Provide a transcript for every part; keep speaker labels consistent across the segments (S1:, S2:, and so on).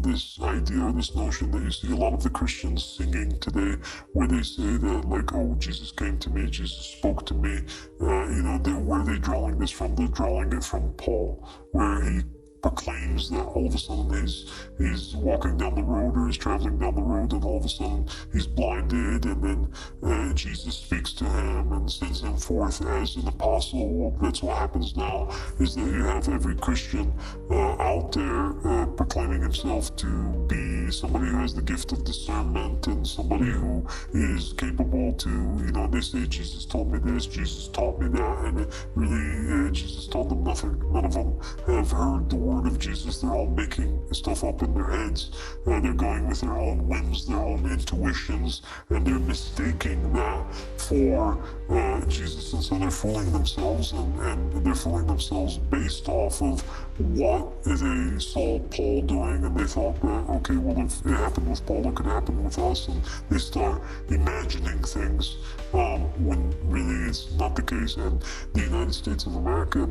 S1: this idea or this notion that you see a lot of the Christians singing today, where they say that, like, oh, Jesus came to me, Jesus spoke to me. Where are they drawing this from? They're drawing it from Paul, where he proclaims that all of a sudden he's walking down the road or he's traveling down the road, and all of a sudden he's blinded, and then Jesus speaks to him and sends him forth as an apostle. Well, that's what happens now, is that you have every Christian out there proclaiming himself to be somebody who has the gift of discernment and somebody who is capable to, they say Jesus told me this, Jesus taught me that, and really Jesus told them nothing. None of them have heard the word of Jesus. They're all making stuff up in their heads. They're going with their own whims, their own intuitions, and they're mistaking that for Jesus. And so they're fooling themselves, and they're fooling themselves based off of what they saw Paul doing, and they thought that, okay, well, if it happened with Paul, it could happen with us, and they start imagining things when really it's not the case. And the United States of America,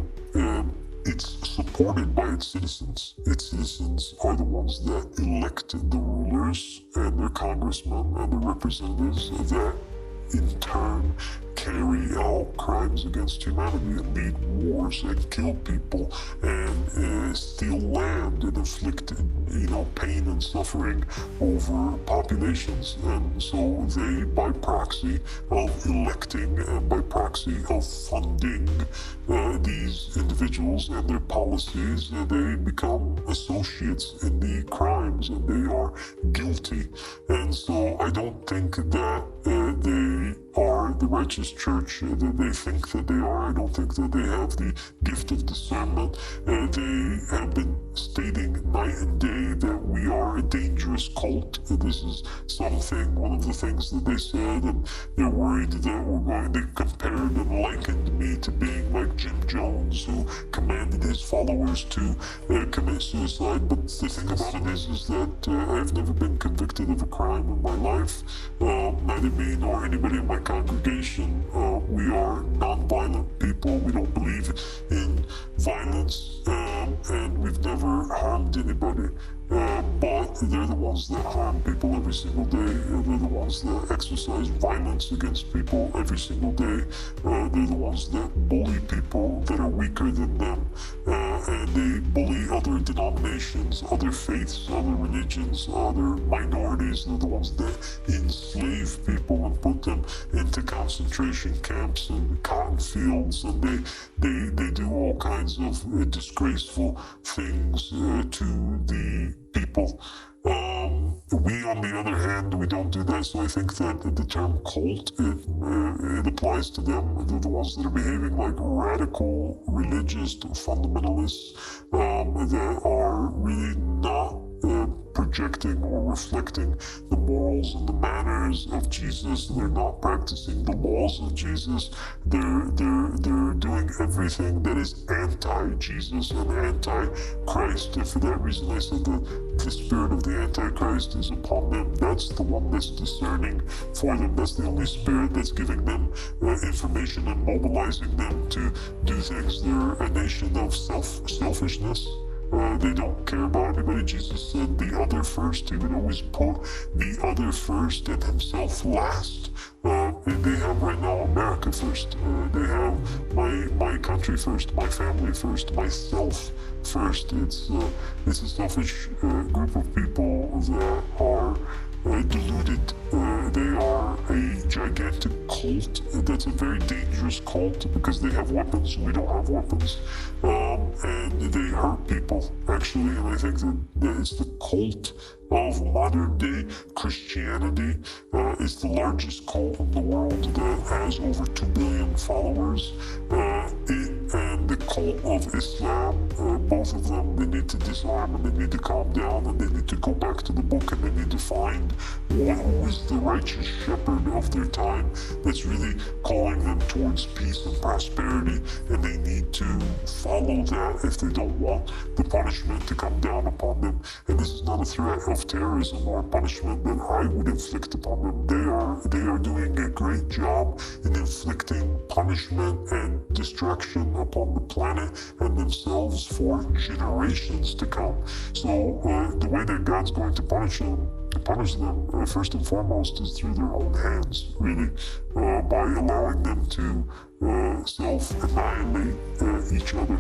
S1: it's supported by its citizens. Its citizens are the ones that elect the rulers and their congressmen and the representatives that in turn carry out crimes against humanity and lead wars and kill people and steal land and inflict, pain and suffering over populations. And so they, by proxy of electing and by proxy of funding these individuals and their policies, they become associates in the crimes, and they are guilty. And so I don't think that they are the righteous church that they think that they are. I don't think that they have the gift of discernment. They have been stating night and day that we are a dangerous cult. This is one of the things that they said, and they're worried that they compared and likened me to being like Jim Jones, who commanded his followers to commit suicide. But the thing about it is that I've never been convicted of a crime in my life. Neither me nor anybody in my congregation. We are non-violent people. We don't believe in violence, and we've never harmed anybody. But they're the ones that harm people every single day. They're the ones that exercise violence against people every single day. They're the ones that bully people that are weaker than them. And they bully other denominations, other faiths, other religions, other minorities. They're the ones that enslave people and put them into concentration camps and cotton fields. And they do all kinds of disgraceful things to the people. We, on the other hand, we don't do that. So I think that the term cult, it applies to them. They're the ones that are behaving like radical religious fundamentalists that are really not projecting or reflecting the morals and the manners of Jesus. They're not practicing the laws of Jesus. They're doing everything that is anti-Jesus and anti-Christ. And for that reason, I said that the spirit of the Antichrist is upon them. That's the one that's discerning for them. That's the only spirit that's giving them information and mobilizing them to do things. They're a nation of selfishness. They don't care about anybody. Jesus said the other first. He would always put the other first and himself last. And they have right now America first. They have my country first, my family first, myself first. It's a selfish group of people that are deluded. They are a gigantic cult. That's a very dangerous cult because they have weapons. We don't have weapons. And they hurt people, actually. And I think that it's the cult of modern day Christianity. It's the largest cult in the world that has over 2 billion followers. It and the cult of Islam, both of them, they need to disarm and they need to calm down and they need to go back to the book and they need to find who is the righteous shepherd of their time that's really calling them towards peace and prosperity, and they need to follow that if they don't want the punishment to come down upon them. And this is not a threat of terrorism or punishment that I would inflict upon them. They are doing a great job in inflicting punishment and destruction upon the planet and themselves for generations to come. So the way that God God's going to punish them first and foremost is through their own hands, really, by allowing them to self-annihilate each other.